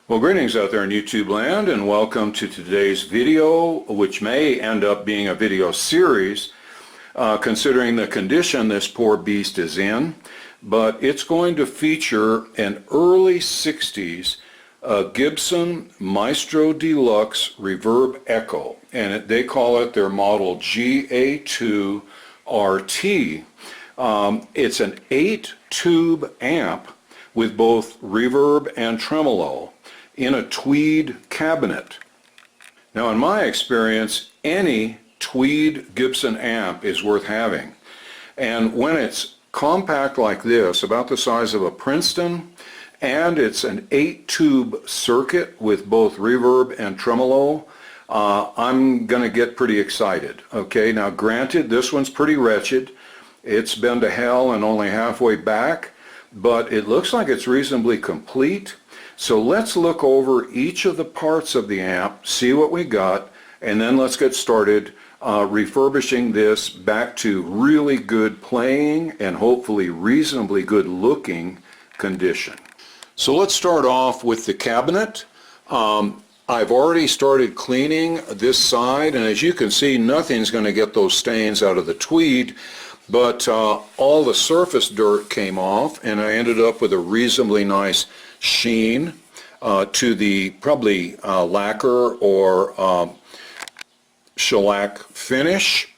Well, greetings out there in YouTube land, and welcome to today's video, which may end up being a video series considering the condition this poor beast is in. But it's going to feature an early 60s Gibson Maestro Deluxe Reverb-Echo, and they call it their model GA-2RT. It's an 8-tube amp with both reverb and tremolo in a tweed cabinet. Now, in my experience, any tweed Gibson amp is worth having. And when it's compact like this, about the size of a Princeton, and it's an 8-tube circuit with both reverb and tremolo, I'm going to get pretty excited. Okay, now granted, this one's pretty wretched. It's been to hell and only halfway back, but it looks like it's reasonably complete. So let's look over each of the parts of the amp, see what we got, and then let's get started refurbishing this back to really good playing and hopefully reasonably good looking condition. So let's start off with the cabinet. I've already started cleaning this side, and as you can see, nothing's going to get those stains out of the tweed, but all the surface dirt came off, and I ended up with a reasonably nice sheen to the probably lacquer or shellac finish.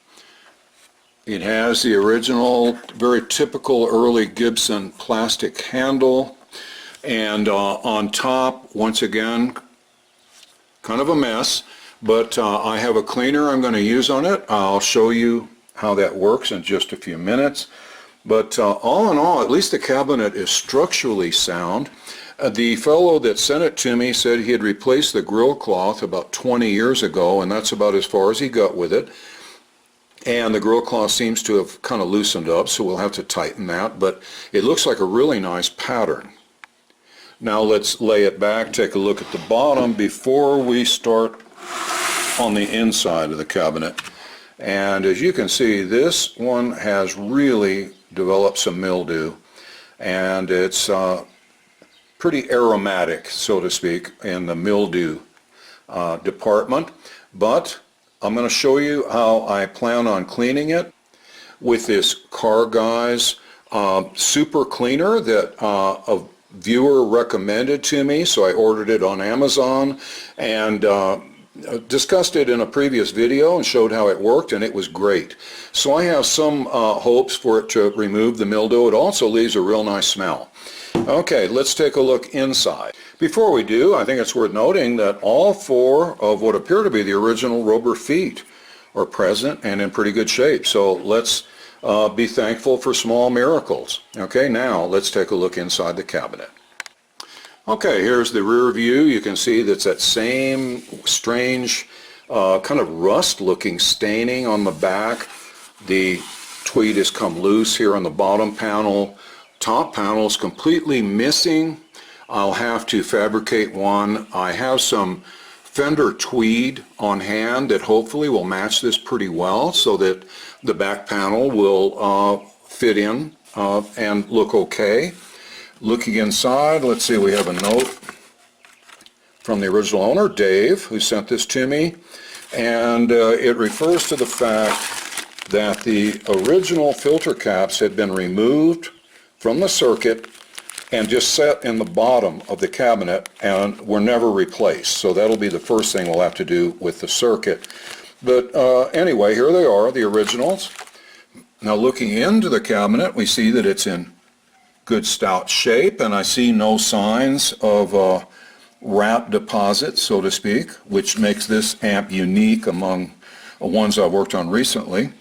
It has the original, very typical early Gibson plastic handle, and on top, once again, kind of a mess, but I have a cleaner I'm going to use on it. I'll show you how that works in just a few minutes. But all in all, at least the cabinet is structurally sound. The fellow that sent it to me said he had replaced the grill cloth about 20 years ago, and that's about as far as he got with it. And the grill cloth seems to have kind of loosened up, so we'll have to tighten that, but it looks like a really nice pattern. Now let's lay it back, take a look at the bottom before we start on the inside of the cabinet. And as you can see, this one has really developed some mildew, and it's pretty aromatic, so to speak, in the mildew department. But I'm going to show you how I plan on cleaning it with this Car Guys super cleaner that a viewer recommended to me, so I ordered it on Amazon and discussed it in a previous video and showed how it worked, and it was great. So I have some hopes for it to remove the mildew. It also leaves a real nice smell. Okay, let's take a look inside. Before we do, I think it's worth noting that all four of what appear to be the original rubber feet are present and in pretty good shape. So let's be thankful for small miracles. Okay, now let's take a look inside the cabinet. Okay, here's the rear view. You can see that's that same strange kind of rust looking staining on the back. The tweed has come loose here on the bottom panel. Top panel is completely missing. I'll have to fabricate one. I have some Fender tweed on hand that hopefully will match this pretty well so that the back panel will fit in and look okay. Looking inside, let's see, we have a note from the original owner, Dave, who sent this to me, and it refers to the fact that the original filter caps had been removed from the circuit and just set in the bottom of the cabinet and were never replaced. So that'll be the first thing we'll have to do with the circuit. But anyway, here they are, the originals. Now looking into the cabinet, we see that it's in good stout shape, and I see no signs of wrap deposits, so to speak, which makes this amp unique among ones I've worked on recently.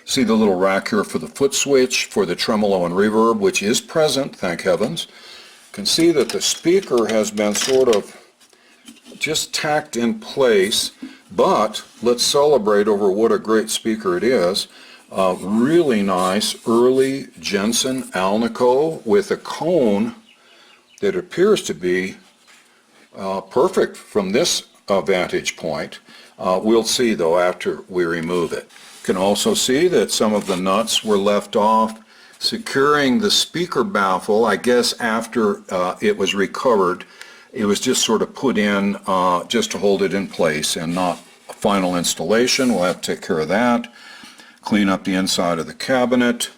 See the little rack here for the foot switch, for the tremolo and reverb, which is present, thank heavens. You can see that the speaker has been sort of just tacked in place, but let's celebrate over what a great speaker it is. Really nice early Jensen Alnico with a cone that appears to be perfect from this vantage point. We'll see though after we remove it. You can also see that some of the nuts were left off securing the speaker baffle, I guess after it was recovered It was just sort of put in just to hold it in place and not a final installation. We'll have to take care of that. Clean up the inside of the cabinet.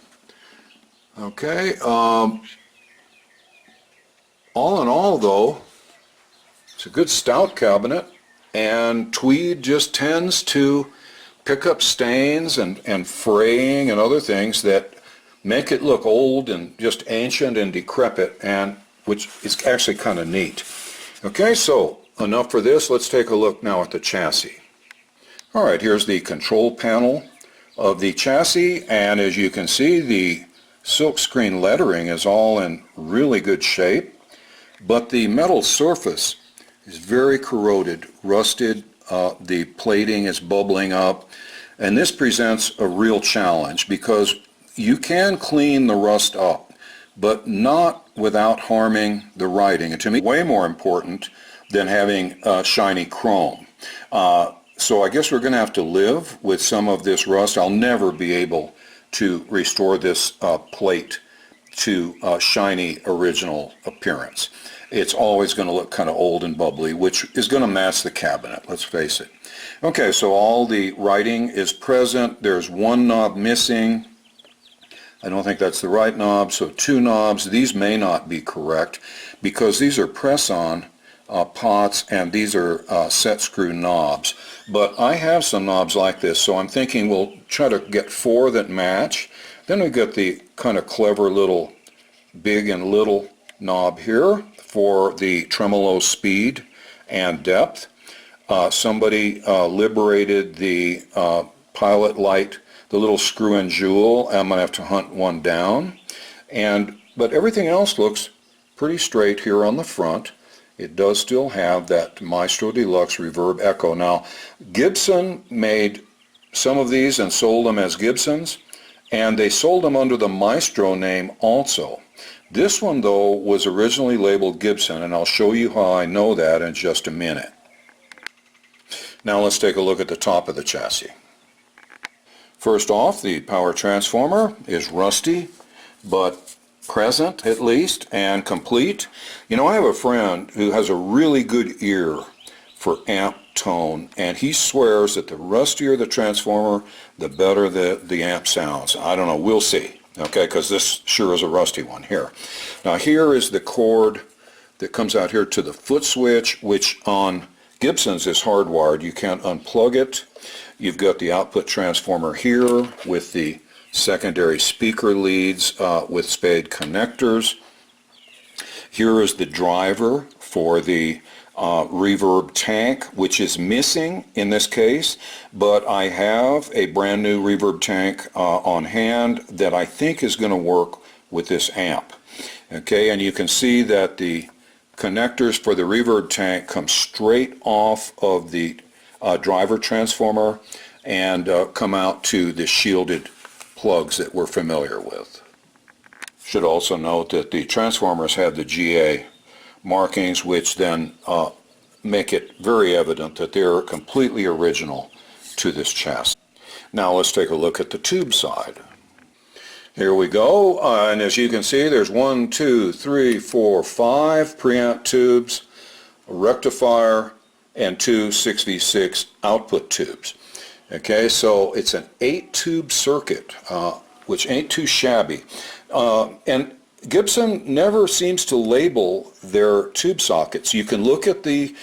Okay, all in all though, it's a good stout cabinet, and tweed just tends to pick up stains and fraying and other things that make it look old and just ancient and decrepit, and which is actually kind of neat. Okay, so enough for this. Let's take a look now at the chassis. All right, here's the control panel of the chassis, and as you can see, the silkscreen lettering is all in really good shape, but the metal surface is very corroded, rusted. The plating is bubbling up, and this presents a real challenge because you can clean the rust up, but not without harming the writing. And to me, way more important than having shiny chrome. So I guess we're going to have to live with some of this rust. I'll never be able to restore this plate to shiny original appearance. It's always going to look kind of old and bubbly, which is going to match the cabinet, let's face it. Okay, so all the writing is present. There's one knob missing. I don't think that's the right knob, so two knobs. These may not be correct because these are press-on pots and these are set screw knobs. But I have some knobs like this, so I'm thinking we'll try to get four that match. Then we get the kind of clever little big and little knob here for the tremolo speed and depth. Somebody liberated the pilot light, the little screw and jewel. I'm going to have to hunt one down. But everything else looks pretty straight here on the front. It does still have that Maestro Deluxe Reverb-Echo. Now, Gibson made some of these and sold them as Gibsons, and they sold them under the Maestro name also. This one, though, was originally labeled Gibson, and I'll show you how I know that in just a minute. Now let's take a look at the top of the chassis. First off, the power transformer is rusty, but present at least, and complete. You know, I have a friend who has a really good ear for amp tone, and he swears that the rustier the transformer, the better the amp sounds. I don't know, we'll see, okay, because this sure is a rusty one here. Now here is the cord that comes out here to the foot switch, which on Gibson's is hardwired. You can't unplug it. You've got the output transformer here with the secondary speaker leads with spade connectors. Here is the driver for the reverb tank, which is missing in this case, but I have a brand new reverb tank on hand that I think is going to work with this amp. Okay, and you can see that the connectors for the reverb tank come straight off of the driver transformer and come out to the shielded plugs that we're familiar with. Should also note that the transformers have the GA markings, which then make it very evident that they're completely original to this chassis. Now let's take a look at the tube side. Here we go, and as you can see, there's 1, 2, 3, 4, 5 preamp tubes, a rectifier, and 2 6v6 output tubes. Okay, so it's an 8-tube circuit, which ain't too shabby. And Gibson never seems to label their tube sockets. You can look at the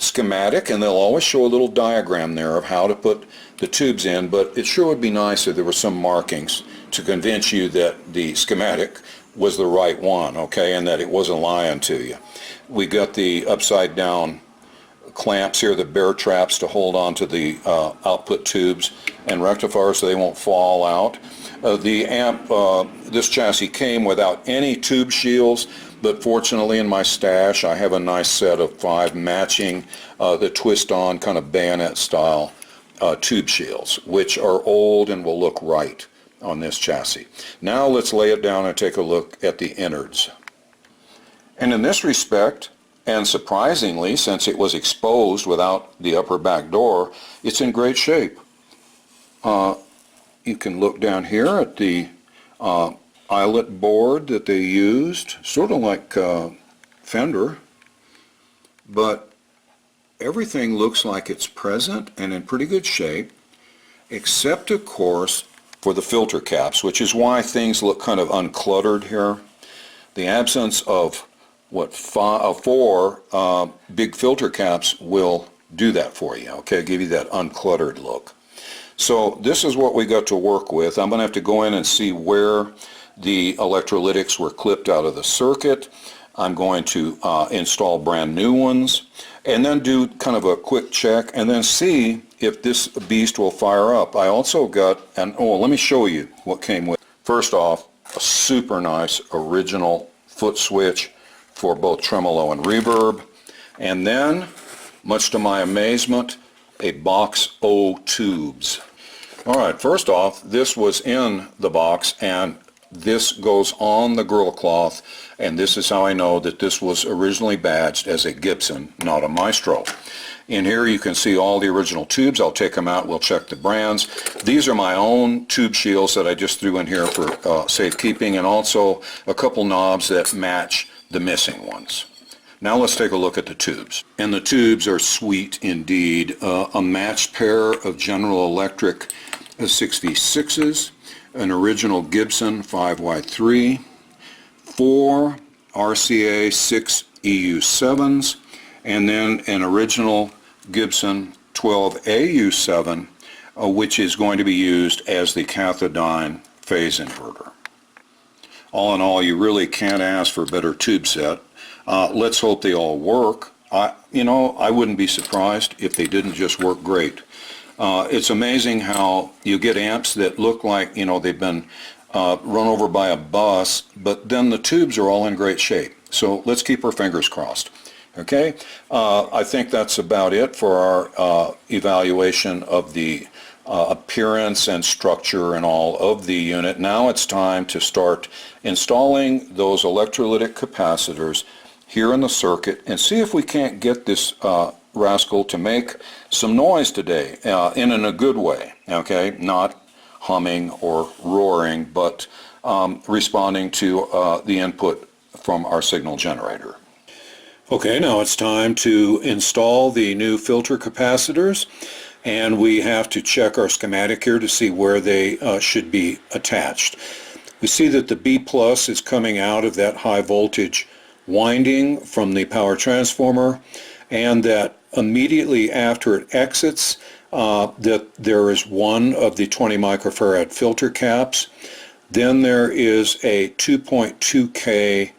schematic, and they'll always show a little diagram there of how to put the tubes in, but it sure would be nice if there were some markings to convince you that the schematic was the right one, okay, and that it wasn't lying to you. We got the upside down clamps here, the bear traps to hold on to the output tubes and rectifiers so they won't fall out. The amp, this chassis came without any tube shields, but fortunately in my stash I have a nice set of 5 matching the twist-on kind of bayonet style tube shields, which are old and will look right on this chassis. Now let's lay it down and take a look at the innards. And in this respect, and surprisingly, since it was exposed without the upper back door, it's in great shape. You can look down here at the eyelet board that they used, sort of like Fender. but everything looks like it's present and in pretty good shape, except of course for the filter caps, which is why things look kind of uncluttered here. The absence of four big filter caps will do that for you, okay, give you that uncluttered look. So this is what we got to work with. I'm going to have to go in and see where the electrolytics were clipped out of the circuit. I'm going to install brand new ones and then do kind of a quick check and then see if this beast will fire up. I also got, let me show you what came with. First off, a super nice original foot switch for both tremolo and reverb, and then, much to my amazement, a box O tubes. Alright, first off, this was in the box and this goes on the grill cloth, and this is how I know that this was originally badged as a Gibson, not a Maestro. In here you can see all the original tubes. I'll take them out, we'll check the brands. These are my own tube shields that I just threw in here for safekeeping, and also a couple knobs that match the missing ones. Now let's take a look at the tubes. And the tubes are sweet indeed. A matched pair of General Electric 6V6s, an original Gibson 5Y3, 4 RCA 6 EU7s, and then an original Gibson 12 AU7, which is going to be used as the cathodyne phase inverter. All in all, you really can't ask for a better tube set. Let's hope they all work. I wouldn't be surprised if they didn't just work great. It's amazing how you get amps that look like, they've been run over by a bus, but then the tubes are all in great shape. So let's keep our fingers crossed. Okay, I think that's about it for our evaluation of the appearance and structure and all of the unit. Now it's time to start installing those electrolytic capacitors here in the circuit and see if we can't get this rascal to make some noise today, in a good way, okay, not humming or roaring, but responding to the input from our signal generator. Okay, now it's time to install the new filter capacitors, and we have to check our schematic here to see where they should be attached. We see that the B plus is coming out of that high voltage winding from the power transformer, and that immediately after it exits, that there is one of the 20 microfarad filter caps. Then there is a 2.2K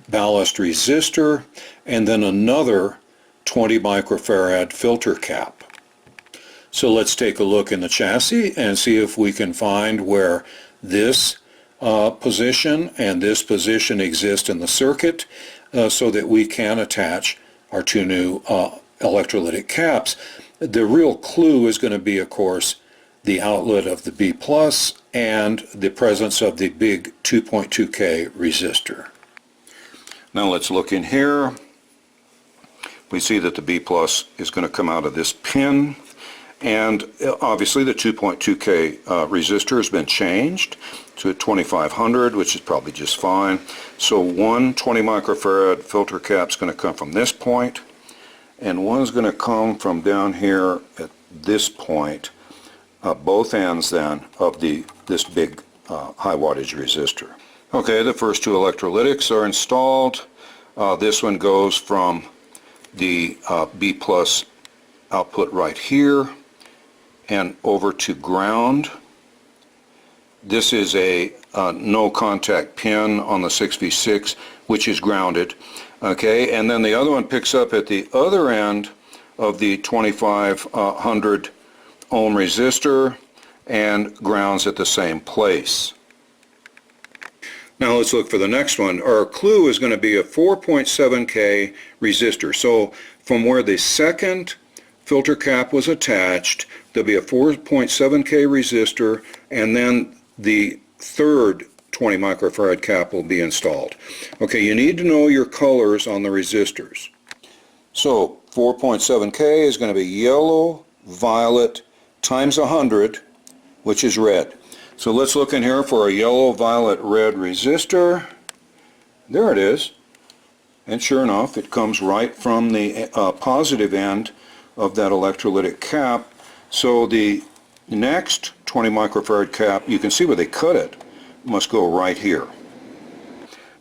ballast resistor, and then another 20 microfarad filter cap. So let's take a look in the chassis and see if we can find where this position and this position exist in the circuit, so that we can attach our two new electrolytic caps. The real clue is going to be, of course, the outlet of the B plus and the presence of the big 2.2K resistor. Now let's look in here. We see that the B plus is going to come out of this pin, and obviously the 2.2K resistor has been changed to a 2500, which is probably just fine. So one 20 microfarad filter cap is going to come from this point, and one is going to come from down here at this point, both ends then of this big high wattage resistor. Okay, the first two electrolytics are installed. This one goes from the B plus output right here and over to ground. This is a no contact pin on the 6V6, which is grounded. Okay, and then the other one picks up at the other end of the 2500 ohm resistor and grounds at the same place. Now let's look for the next one. Our clue is going to be a 4.7K resistor. So from where the second filter cap was attached, there'll be a 4.7K resistor, and then the third 20 microfarad cap will be installed. Okay, you need to know your colors on the resistors. So 4.7K is going to be yellow, violet, times 100, which is red. So let's look in here for a yellow, violet, red resistor. There it is. And sure enough, it comes right from the positive end of that electrolytic cap. So the next 20 microfarad cap, you can see where they cut it, must go right here.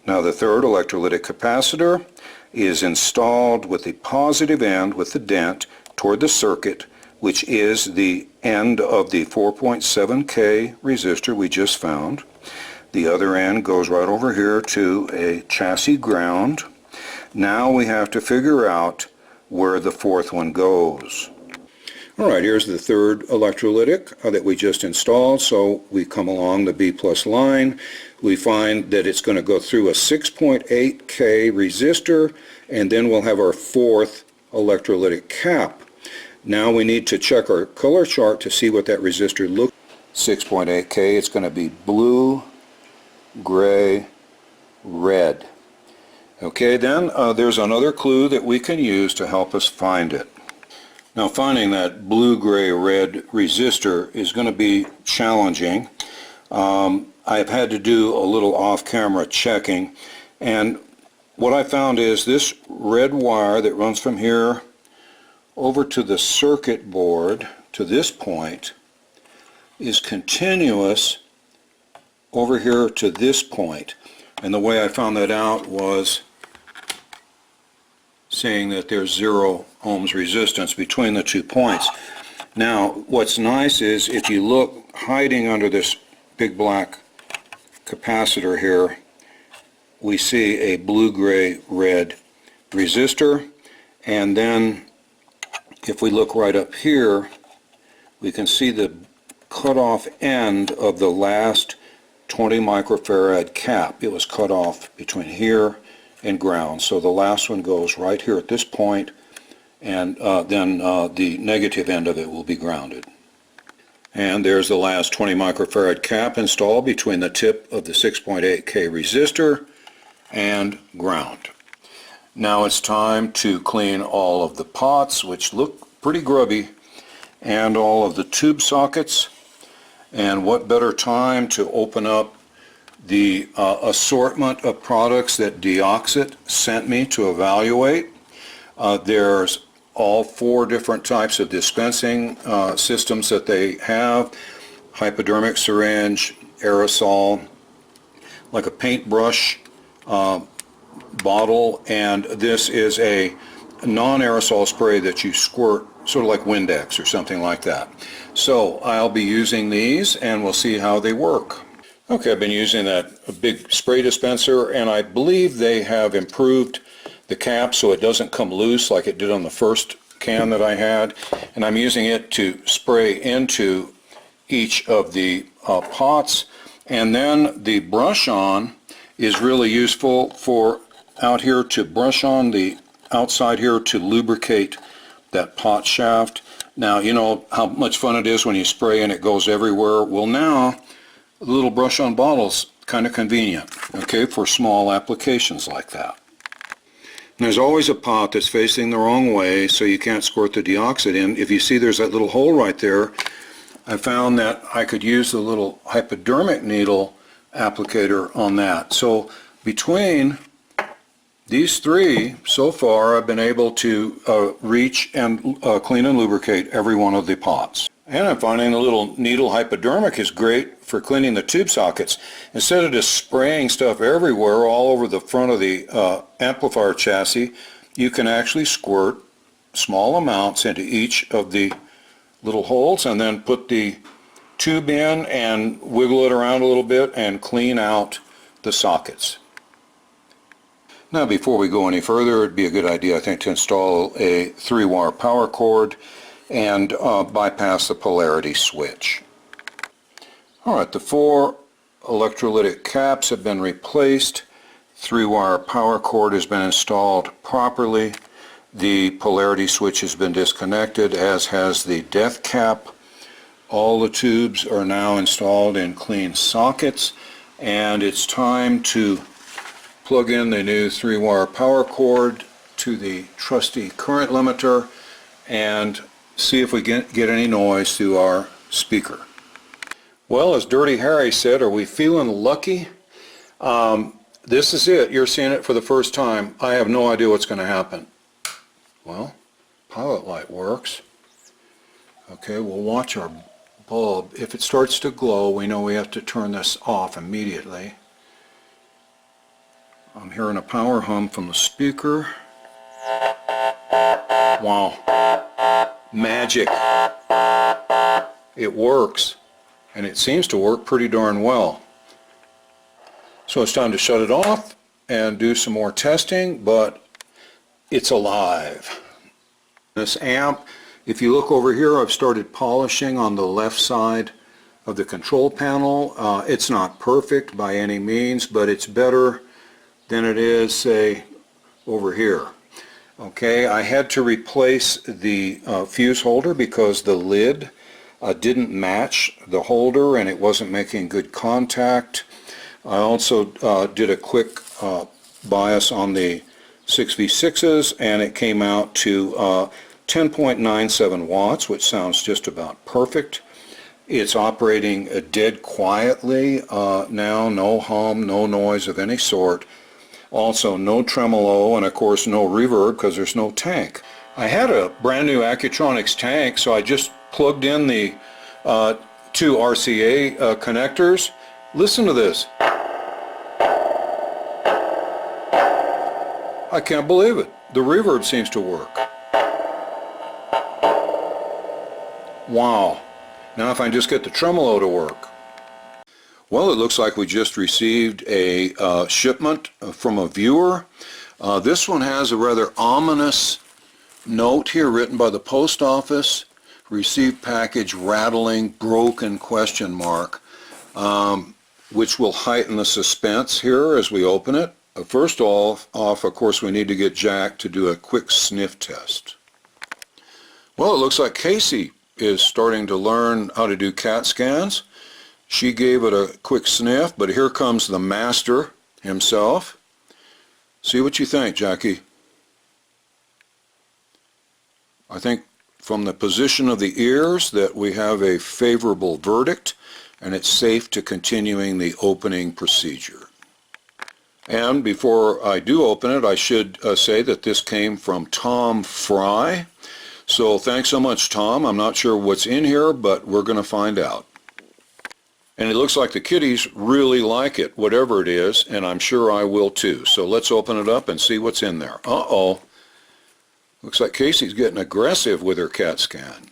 Now the third electrolytic capacitor is installed with the positive end with the dent toward the circuit, which is the end of the 4.7K resistor we just found. The other end goes right over here to a chassis ground. Now we have to figure out where the fourth one goes. Alright, here's the third electrolytic that we just installed. So we come along the B plus line. We find that it's going to go through a 6.8K resistor, and then we'll have our fourth electrolytic cap. Now we need to check our color chart to see what that resistor looks like. 6.8K, it's going to be blue, gray, red. Okay, then there's another clue that we can use to help us find it. Now finding that blue, gray, red resistor is going to be challenging. I've had to do a little off-camera checking, and what I found is this red wire that runs from here over to the circuit board to this point is continuous over here to this point. And the way I found that out was saying that there's 0 ohms resistance between the 2 points. Now what's nice is if you look hiding under this big black capacitor here, we see a blue, gray, red resistor, and then if we look right up here, we can see the cutoff end of the last 20 microfarad cap. It was cut off between here and ground. So the last one goes right here at this point, and then the negative end of it will be grounded. And there's the last 20 microfarad cap installed between the tip of the 6.8K resistor and ground. Now it's time to clean all of the pots, which look pretty grubby, and all of the tube sockets. And what better time to open up the assortment of products that Deoxit sent me to evaluate. There's all 4 different types of dispensing systems that they have: hypodermic syringe, aerosol, like a paintbrush bottle, and this is a non-aerosol spray that you squirt, sort of like Windex or something like that. So I'll be using these and we'll see how they work. Okay, I've been using that big spray dispenser, and I believe they have improved the cap so it doesn't come loose like it did on the first can that I had, and I'm using it to spray into each of the pots. And then the brush on is really useful for out here to brush on the outside here to lubricate that pot shaft. Now you know how much fun it is when you spray and it goes everywhere. Well, now the little brush on bottle's kind of convenient, okay, for small applications like that. And there's always a pot that's facing the wrong way, so you can't squirt the Deoxit in. If you see there's that little hole right there, I found that I could use the little hypodermic needle applicator on that. So between these 3, so far I've been able to reach and clean and lubricate every one of the pots. And I'm finding the little needle hypodermic is great for cleaning the tube sockets. Instead of just spraying stuff everywhere all over the front of the amplifier chassis, you can actually squirt small amounts into each of the little holes and then put the tube in and wiggle it around a little bit and clean out the sockets. Now before we go any further, it'd be a good idea, I think, to install a 3-wire power cord and bypass the polarity switch. Alright, the 4 electrolytic caps have been replaced. 3-wire power cord has been installed properly. The polarity switch has been disconnected, as has the death cap. All the tubes are now installed in clean sockets, and it's time to plug in the new 3-wire power cord to the trusty current limiter and see if we get any noise through our speaker. Well, as Dirty Harry said, are we feeling lucky? this is it. You're seeing it for the first time. I have no idea what's going to happen. Well, pilot light works. Okay, we'll watch our bulb. If it starts to glow, we know we have to turn this off immediately. I'm hearing a power hum from the speaker. Wow. Magic. It works. And it seems to work pretty darn well. So it's time to shut it off and do some more testing, but it's alive. This amp, if you look over here, I've started polishing on the left side of the control panel. It's not perfect by any means, but it's better than it is, say, over here. Okay, I had to replace the fuse holder because the lid didn't match the holder and it wasn't making good contact. I also did a quick bias on the 6V6s and it came out to 10.97 watts, which sounds just about perfect. It's operating dead quietly now, no hum, no noise of any sort. Also no tremolo and of course no reverb because there's no tank. I had a brand new Accutronics tank, so I just plugged in the two RCA connectors. Listen to this. I can't believe it. The reverb seems to work. Wow. Now if I just get the tremolo to work. Well, it looks like we just received a shipment from a viewer. This one has a rather ominous note here written by the post office. Received package rattling broken question mark, which will heighten the suspense here as we open it. First off, of course, we need to get Jack to do a quick sniff test. Well, it looks like Casey is starting to learn how to do CAT scans. She gave it a quick sniff, but here comes the master himself. See what you think, Jackie. I think from the position of the ears that we have a favorable verdict and it's safe to continuing the opening procedure. And before I do open it, I should say that this came from Tom Fry. So thanks so much, Tom. I'm not sure what's in here, but we're going to find out. And it looks like the kiddies really like it, whatever it is, and I'm sure I will too. So let's open it up and see what's in there. Uh-oh. Looks like Casey's getting aggressive with her CAT scan.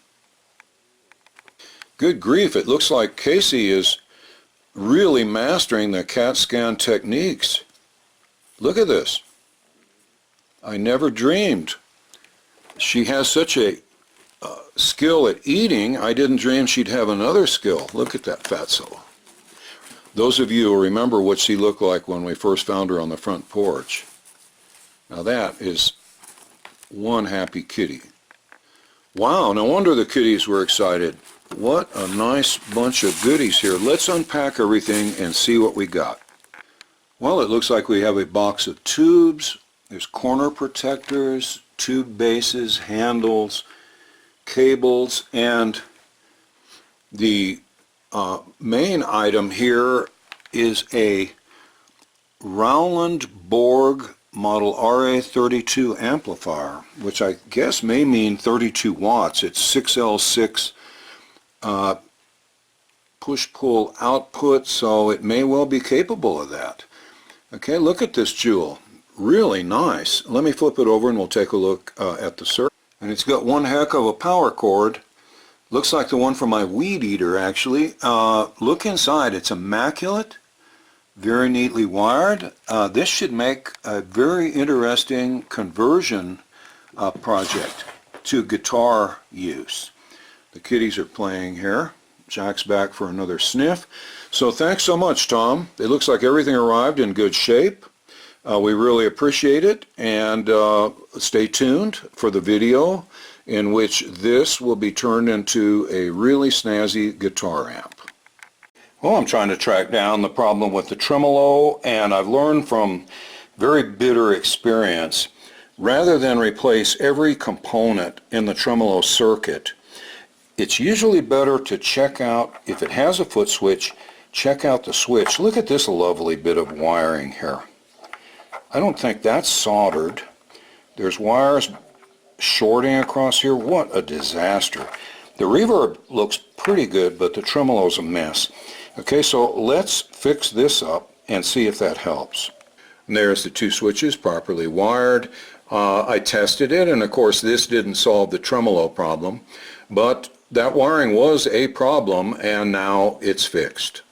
Good grief, it looks like Casey is really mastering the CAT scan techniques. Look at this. I never dreamed. She has such a skill at eating, I didn't dream she'd have another skill. Look at that fatso. Those of you who remember what she looked like when we first found her on the front porch. Now that is one happy kitty. Wow, no wonder the kitties were excited. What a nice bunch of goodies here. Let's unpack everything and see what we got. Well, it looks like we have a box of tubes. There's corner protectors, tube bases, handles, cables, and the main item here is a Rowland Borg model RA32 amplifier, which I guess may mean 32 watts. It's 6L6 push-pull output, so it may well be capable of that. Okay, look at this jewel. Really nice. Let me flip it over and we'll take a look at the circuit. And it's got one heck of a power cord. Looks like the one from my weed eater, actually. Look inside. It's immaculate, very neatly wired. This should make a very interesting conversion project to guitar use. The kitties are playing here. Jack's back for another sniff. So thanks so much, Tom. It looks like everything arrived in good shape. We really appreciate it, and stay tuned for the video in which this will be turned into a really snazzy guitar amp. Well, I'm trying to track down the problem with the tremolo, and I've learned from very bitter experience, rather than replace every component in the tremolo circuit, it's usually better to check out, if it has a foot switch, check out the switch. Look at this lovely bit of wiring here. I don't think that's soldered. There's wires shorting across here. What a disaster. The reverb looks pretty good, but the tremolo's a mess. Okay, so let's fix this up and see if that helps. And there's the two switches properly wired. I tested it, and of course this didn't solve the tremolo problem, but that wiring was a problem, and now it's fixed.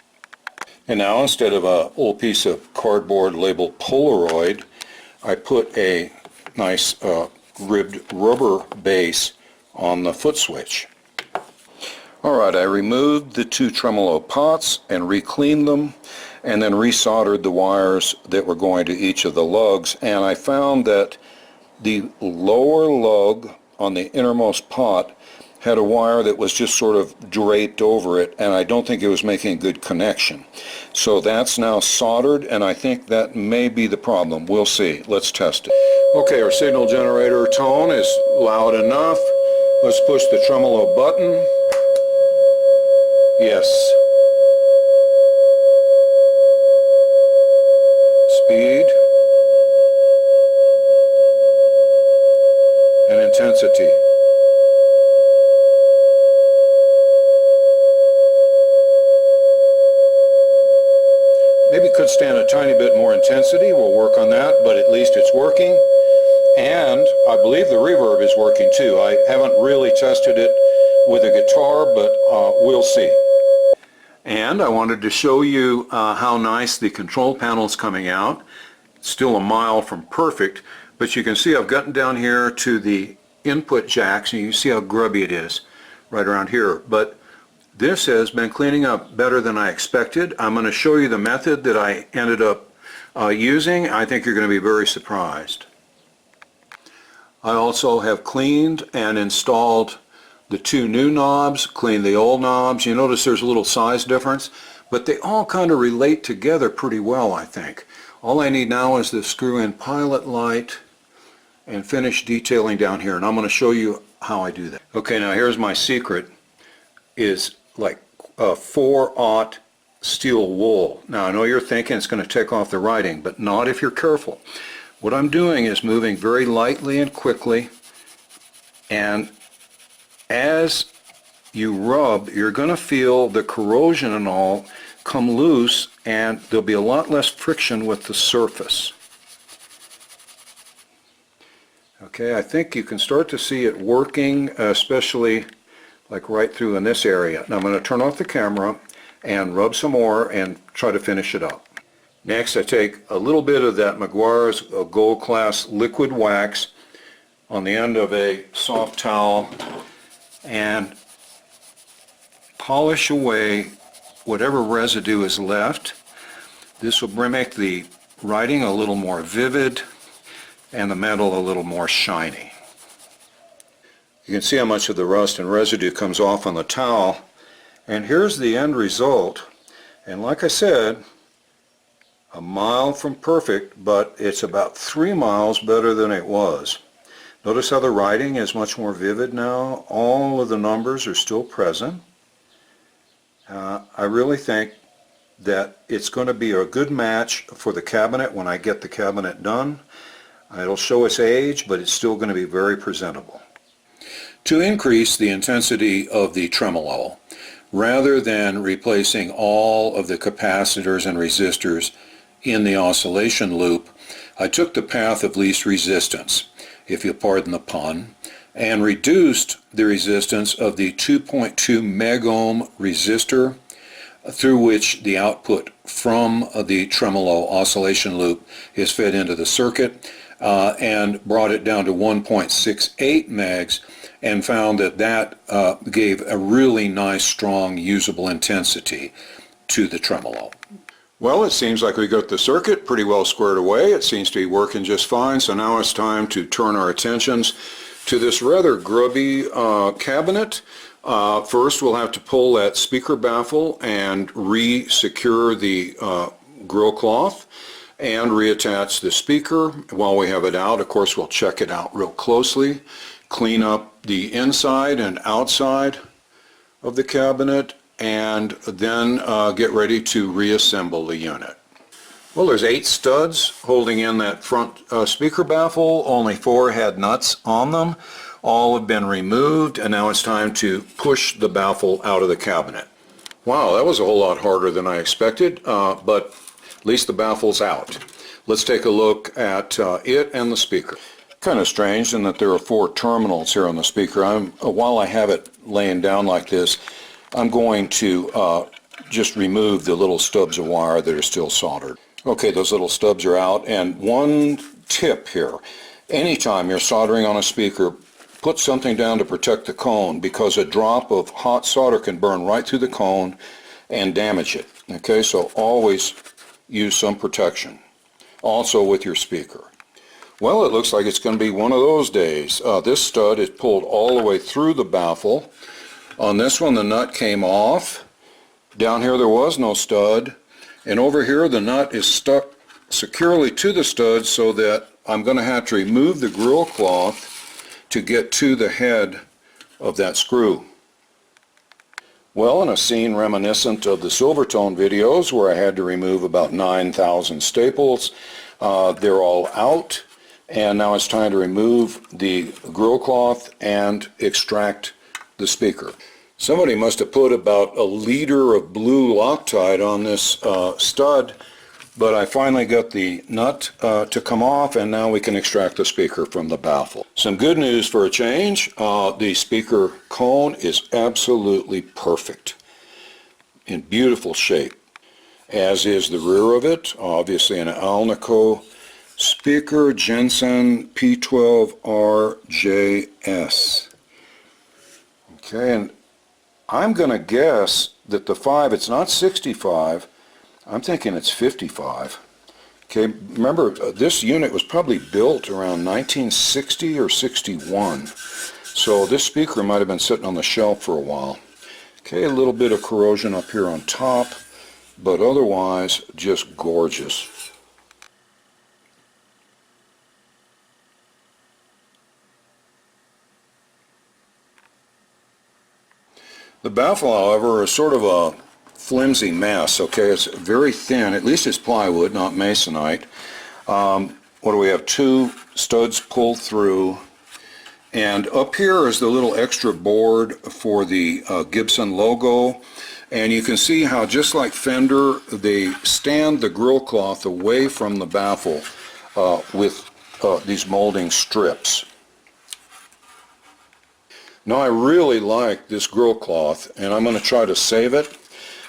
And now, instead of a little piece of cardboard labeled Polaroid, I put a nice ribbed rubber base on the foot switch. Alright, I removed the two tremolo pots and re-cleaned them, and then resoldered the wires that were going to each of the lugs, and I found that the lower lug on the innermost pot had a wire that was just sort of draped over it, and I don't think it was making a good connection. So that's now soldered, and I think that may be the problem. We'll see. Let's test it. Okay, our signal generator tone is loud enough. Let's push the tremolo button. Yes. Speed and intensity. Maybe could stand a tiny bit more intensity. We'll work on that, but at least it's working. And I believe the reverb is working too. I haven't really tested it with a guitar, but we'll see. And I wanted to show you how nice the control panel's coming out. Still a mile from perfect, but you can see I've gotten down here to the input jacks, and you see how grubby it is right around here. But this has been cleaning up better than I expected. I'm going to show you the method that I ended up using. I think you're going to be very surprised. I also have cleaned and installed the two new knobs, cleaned the old knobs. You notice there's a little size difference, but they all kind of relate together pretty well, I think. All I need now is the screw-in pilot light and finish detailing down here, and I'm going to show you how I do that. Okay, now here's my secret, is like 4/0 steel wool. Now I know you're thinking it's going to take off the writing, but not if you're careful. What I'm doing is moving very lightly and quickly, and as you rub, you're going to feel the corrosion and all come loose, and there'll be a lot less friction with the surface. Okay, I think you can start to see it working, especially like right through in this area. Now I'm going to turn off the camera and rub some more and try to finish it up. Next, I take a little bit of that Meguiar's Gold Class liquid wax on the end of a soft towel and polish away whatever residue is left. This will make the writing a little more vivid and the metal a little more shiny. You can see how much of the rust and residue comes off on the towel, and here's the end result. And like I said, a mile from perfect, but it's about 3 miles better than it was. Notice how the writing is much more vivid now. All of the numbers are still present. I really think that it's going to be a good match for the cabinet when I get the cabinet done. It'll show its age, but it's still going to be very presentable. To increase the intensity of the tremolo, rather than replacing all of the capacitors and resistors in the oscillation loop, I took the path of least resistance, if you'll pardon the pun, and reduced the resistance of the 2.2 megohm resistor through which the output from the tremolo oscillation loop is fed into the circuit, and brought it down to 1.68 megs, and found that that gave a really nice, strong, usable intensity to the tremolo. Well, it seems like we got the circuit pretty well squared away. It seems to be working just fine, so now it's time to turn our attentions to this rather grubby cabinet. First, we'll have to pull that speaker baffle and re-secure the grill cloth and reattach the speaker. While we have it out, of course, we'll check it out real closely, clean up the inside and outside of the cabinet, and then get ready to reassemble the unit. Well, there's 8 studs holding in that front speaker baffle. Only 4 had nuts on them. All have been removed, and now it's time to push the baffle out of the cabinet. Wow, that was a whole lot harder than I expected, but at least the baffle's out. Let's take a look at it and the speaker. Kind of strange in that there are 4 terminals here on the speaker. While I have it laying down like this, I'm going to just remove the little stubs of wire that are still soldered. Okay, those little stubs are out, and one tip here. Anytime you're soldering on a speaker, put something down to protect the cone, because a drop of hot solder can burn right through the cone and damage it. Okay, so always use some protection. Also with your speaker. Well, it looks like it's going to be one of those days. This stud is pulled all the way through the baffle. On this one, the nut came off. Down here there was no stud. And over here the nut is stuck securely to the stud, so that I'm going to have to remove the grill cloth to get to the head of that screw. Well, in a scene reminiscent of the Silvertone videos where I had to remove about 9,000 staples, they're all out, and now it's time to remove the grill cloth and extract the speaker. Somebody must have put about a liter of blue Loctite on this stud, but I finally got the nut to come off, and now we can extract the speaker from the baffle. Some good news for a change. The speaker cone is absolutely perfect, in beautiful shape, as is the rear of it. Obviously an Alnico speaker, Jensen P12RJS. Okay, and I'm going to guess that the 5, it's not 65, I'm thinking it's 55. Okay, remember, this unit was probably built around 1960 or 61. So this speaker might have been sitting on the shelf for a while. Okay, a little bit of corrosion up here on top, but otherwise just gorgeous. The baffle, however, is sort of a flimsy mess. Okay, it's very thin. At least it's plywood, not masonite. What do we have? 2 studs pulled through, and up here is the little extra board for the Gibson logo, and you can see how, just like Fender, they stand the grill cloth away from the baffle with these molding strips. Now, I really like this grill cloth, and I'm going to try to save it.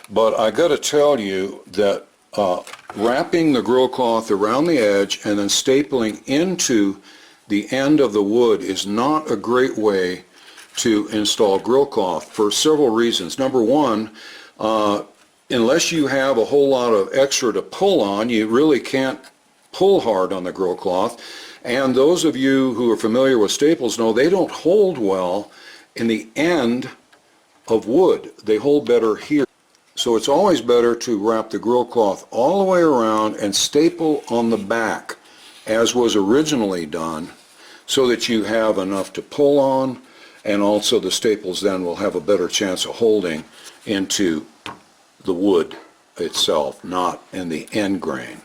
But I got to tell you that wrapping the grill cloth around the edge and then stapling into the end of the wood is not a great way to install grill cloth for several reasons. Number one, unless you have a whole lot of extra to pull on, you really can't pull hard on the grill cloth. And those of you who are familiar with staples know they don't hold well in the end of wood. They hold better here. So it's always better to wrap the grill cloth all the way around and staple on the back, as was originally done, so that you have enough to pull on, and also the staples then will have a better chance of holding into the wood itself, not in the end grain.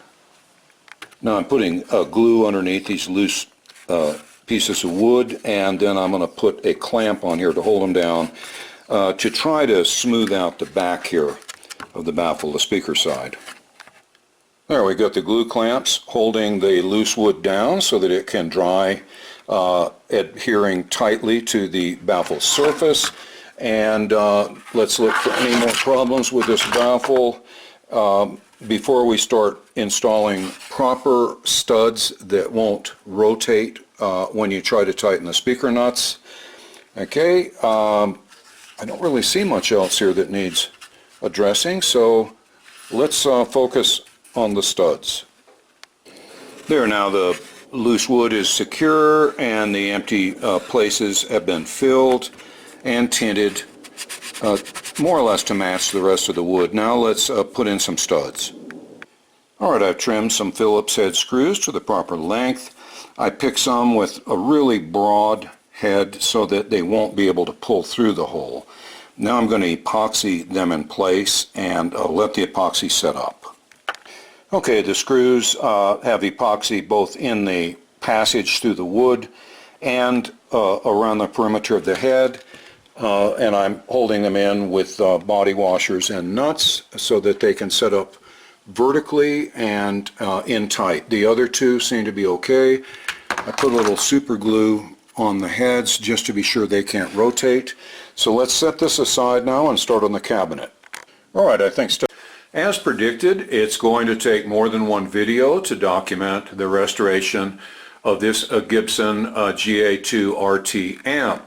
Now I'm putting glue underneath these loose pieces of wood, and then I'm going to put a clamp on here to hold them down to try to smooth out the back here of the baffle, the speaker side. There, we got the glue clamps holding the loose wood down so that it can dry, adhering tightly to the baffle surface. And let's look for any more problems with this baffle before we start installing proper studs that won't rotate when you try to tighten the speaker nuts. Okay, I don't really see much else here that needs addressing, so let's focus on the studs. There, now the loose wood is secure and the empty places have been filled and tinted more or less to match the rest of the wood. Now let's put in some studs. Alright, I've trimmed some Phillips head screws to the proper length. I picked some with a really broad head so that they won't be able to pull through the hole. Now I'm going to epoxy them in place and let the epoxy set up. Okay, the screws have epoxy both in the passage through the wood and around the perimeter of the head, and I'm holding them in with body washers and nuts so that they can set up vertically and in tight. The other two seem to be okay. I put a little super glue on the heads just to be sure they can't rotate. So let's set this aside now and start on the cabinet. Alright, I think as predicted, it's going to take more than one video to document the restoration of this Gibson GA-2RT amp.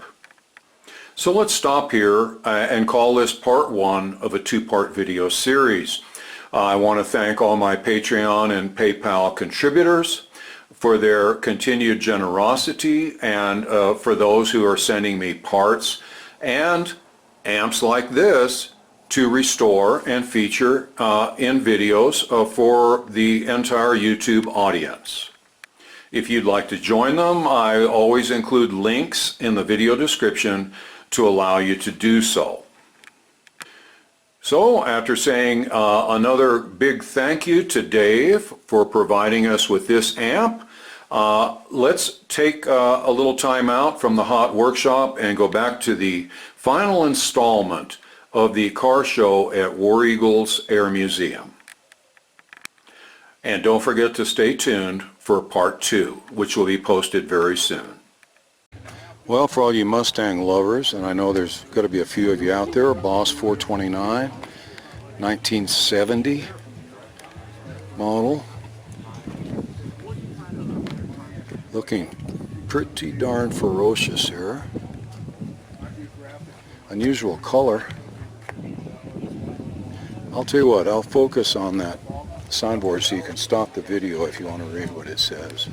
So let's stop here and call this part one of a two-part video series. I want to thank all my Patreon and PayPal contributors for their continued generosity, and for those who are sending me parts and amps like this to restore and feature in videos for the entire YouTube audience. If you'd like to join them, I always include links in the video description to allow you to do so. So after saying another big thank you to Dave for providing us with this amp, let's take a little time out from the hot workshop and go back to the final installment of the car show at War Eagle's Air Museum. And don't forget to stay tuned for part two, which will be posted very soon. Well, for all you Mustang lovers, and I know there's got to be a few of you out there, Boss 429, 1970 model. Looking pretty darn ferocious here. Unusual color. I'll tell you what, I'll focus on that soundboard so you can stop the video if you want to read what it says.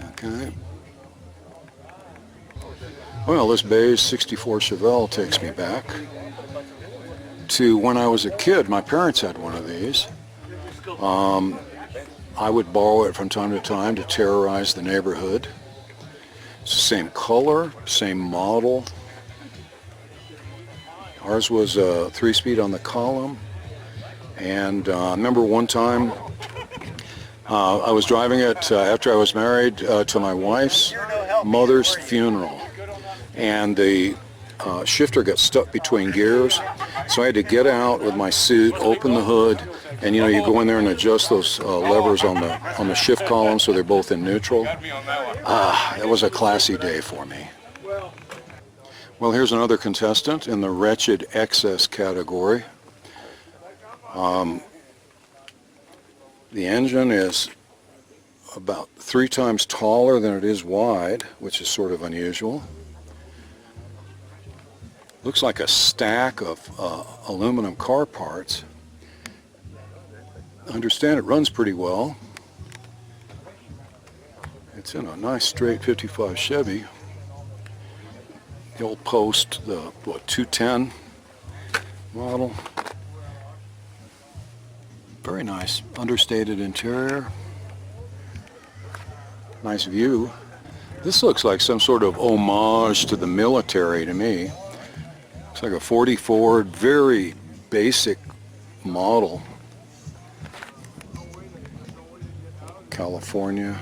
Okay. Well, this beige 64 Chevelle takes me back to when I was a kid. My parents had one of these. I would borrow it from time to time to terrorize the neighborhood. It's the same color, same model. Ours was a 3-speed on the column, and I remember one time I was driving it after I was married to my wife's mother's funeral, and the shifter got stuck between gears, so I had to get out with my suit, open the hood, and you go in there and adjust those levers on the shift column so they're both in neutral. It was a classy day for me. Well, here's another contestant in the wretched excess category. The engine is about 3 times taller than it is wide, which is sort of unusual. Looks like a stack of aluminum car parts. I understand it runs pretty well. It's in a nice straight 55 Chevy. The old Post, the 210 model. Very nice understated interior. Nice view. This looks like some sort of homage to the military to me. It's like a 40 Ford, very basic model. California.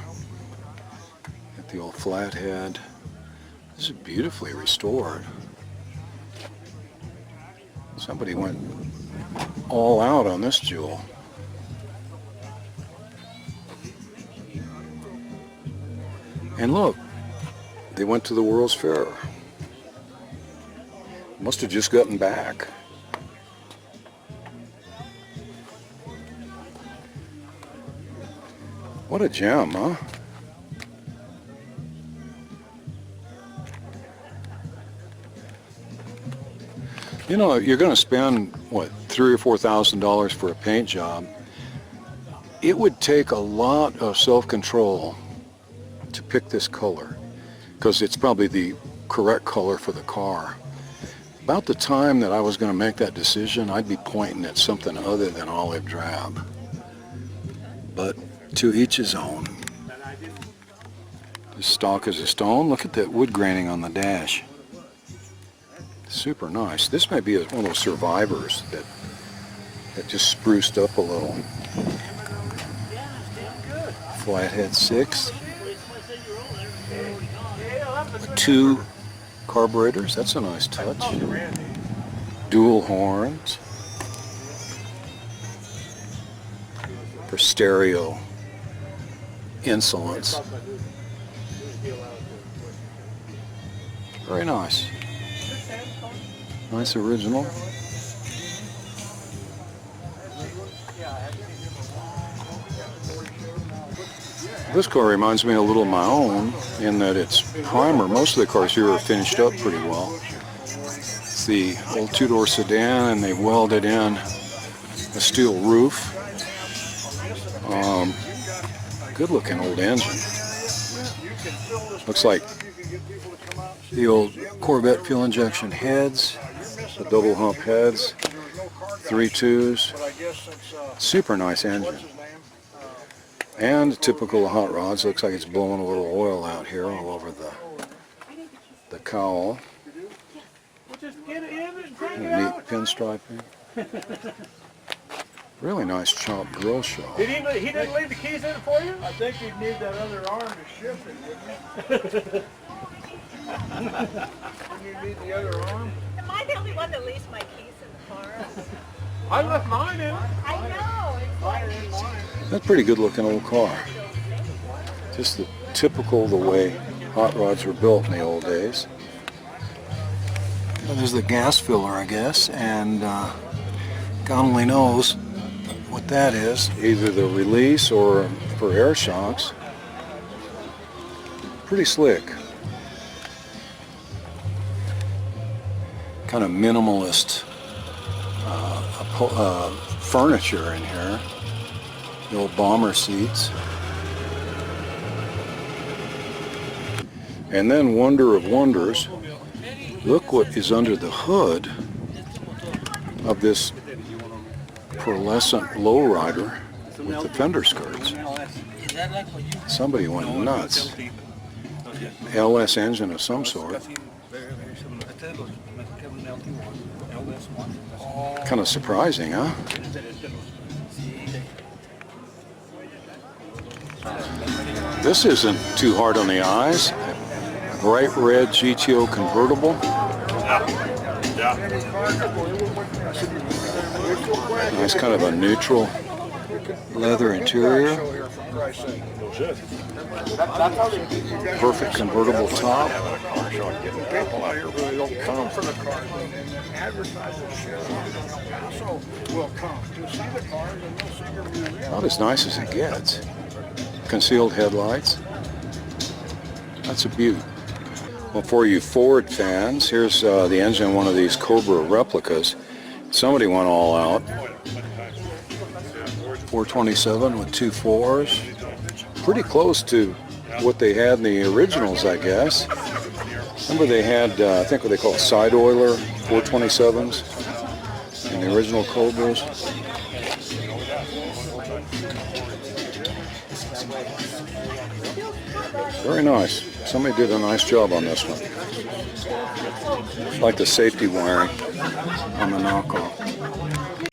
Got the old flathead. This is beautifully restored. Somebody went all out on this jewel. And look, they went to the World's Fair. Must have just gotten back. What a gem, huh? You know, you're going to spend, what, $3,000 or $4,000 for a paint job. It would take a lot of self-control to pick this color, because it's probably the correct color for the car. About the time that I was going to make that decision, I'd be pointing at something other than olive drab. But to each his own. This stock is a stone. Look at that wood graining on the dash. Super nice. This may be one of those survivors that It just spruced up a little. Flathead 6. 2 carburetors, that's a nice touch. Dual horns for stereo insolence. Very nice. Nice original. This car reminds me a little of my own in that its primer, most of the cars here are finished up pretty well. It's the old two-door sedan and they welded in a steel roof. Good looking old engine. Looks like the old Corvette fuel injection heads, the double hump heads, 3.2s. Super nice engine. And typical of hot rods, looks like it's blowing a little oil out here all over the cowl. Neat pinstriping. Really nice chopped grill shop. He didn't leave the keys in it for you? I think you'd need that other arm to shift it, wouldn't you? You need the other arm? Am I the only one that leaves my keys in the car? I left mine in. I know. It's like... That's a pretty good looking old car. Just the typical the way hot rods were built in the old days. Well, there's the gas filler, I guess, and God only knows what that is. Either the release or for air shocks. Pretty slick. Kind of minimalist furniture in here. The old bomber seats. And then, wonder of wonders, look what is under the hood of this pearlescent lowrider with the fender skirts. Somebody went nuts. LS engine of some sort. Kind of surprising, huh? This isn't too hard on the eyes. Bright red GTO convertible. Nice kind of a neutral leather interior. Perfect convertible top. Not as nice as it gets. Concealed headlights. That's a beaut. Well, for you Ford fans, here's the engine of one of these Cobra replicas. Somebody went all out. 427 with 2 4s. Pretty close to what they had in the originals, I guess. Remember they had, I think what they call side oiler 427s in the original Cobras. Very nice. Somebody did a nice job on this one. Like the safety wiring on the knockoff.